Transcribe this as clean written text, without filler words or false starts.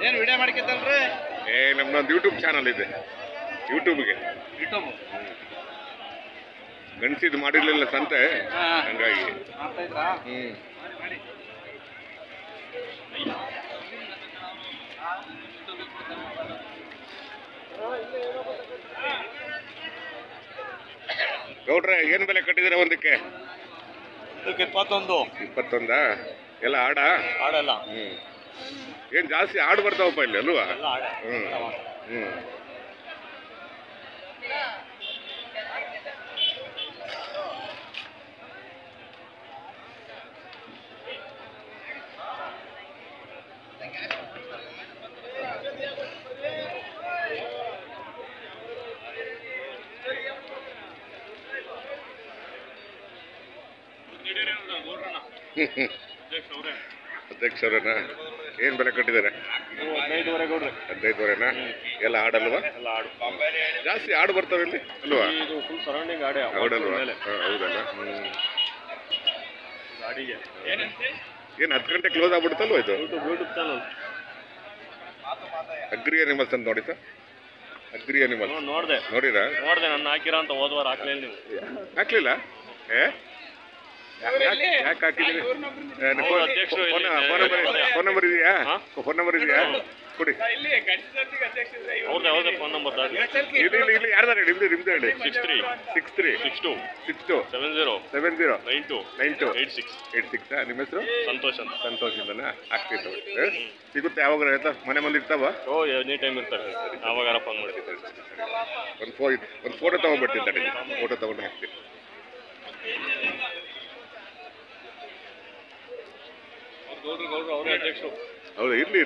ಏನು ವಿಡಿಯೋ ಮಾಡ್ಕಿದ್ದಲ್ರಿ? ನಮ್ದೊಂದು YouTube channel ಇದೆ, ಯೂಟ್ಯೂಬ್ಗೆ ಗಣಸಿದ್ದು ಮಾಡಿರ್ಲಿಲ್ಲ ಸಂತೆ, ಹಂಗಾಗಿ ಗೌಡ್ರೆ ಏನ್ ಬೆಲೆ ಕಟ್ಟಿದಿರ ಒಂದಕ್ಕೆ? 21 ಎಲ್ಲ ಆಡಲ್ಲ. ಏನ್ ಜಾಸ್ತಿ ಆಡು ಬರ್ತಾವಪ್ಪ ಇಲ್ಲಿ ಅಲ್ವಾ? ಅಧ್ಯಕ್ಷರನ್ನ ಏನ್ ಬೆಲೆ ಕಟ್ಟಿದ್ದಾರೆ? 15,500 ಎಲ್ಲ ಆಡಲ್ವಾ? ಜಾಸ್ತಿ ಆಡು ಬರ್ತಾವೆ ಇಲ್ಲಿ ಅಲ್ವಾ? ಆಡಲ್ವಾ? ಹೌದಲ್ಲ. ಏನ್ 10 ಗಂಟೆ ಕ್ಲೋಸ್ ಆಗ್ಬಿಡುತ್ತಲ್ವ ಇದು? ಅಗ್ರಿ ಅನಿಮಲ್ಸ್ ಅಂತ ನೋಡಿ ಸರ್, ಅಗ್ರಿ ಅನಿಮಲ್ಸ್ ನೋಡಿರಾ? ನನ್ನ ಹಾಕಿರೋ ಅಂತ ಹೋದ್ವಾರ ಹಾಕ್ಲಿಲ್ಲ? ಯಾಕೆ ಹಾಕಿದ್ದೀರಿ? ಫೋನ್ ನಂಬರ್ ಇದೆಯಾ? ಕೊಡಿ. ಇಲ್ಲಿ ಯಾರ್ದಾರ ಹೇಳಿ? ನಿಮ್ದು ಹೇಳಿ. 63 62 70 92 86. ನಿಮ್ಮ ಹೆಸರು? ಸಂತೋಷ್ ಇಂದನಾ? ಆಗ್ತಿತ್ತು. ಸಿಗುತ್ತೆ ಯಾವಾಗ? ಮನೆ ಮುಂದೆ ಇರ್ತಾವ? ಎನಿ ಟೈಮ್ ಇರ್ತಾರೆ, ಯಾವಾಗ ಫೋನ್ ಮಾಡ್ತಿದ್ದಾರೆ. ಒಂದು ಫೋಟೋ ತಗೊಂಡ್ಬಿಡ್ತೀನಿ, ಫೋಟೋ ತಗೊಂಡು ಹಾಕ್ತೀನಿ. ಗೌಡ್ರು ಅವರೇ ಅಧ್ಯಕ್ಷರು. ಹೌದು, ಇರ್ಲಿ.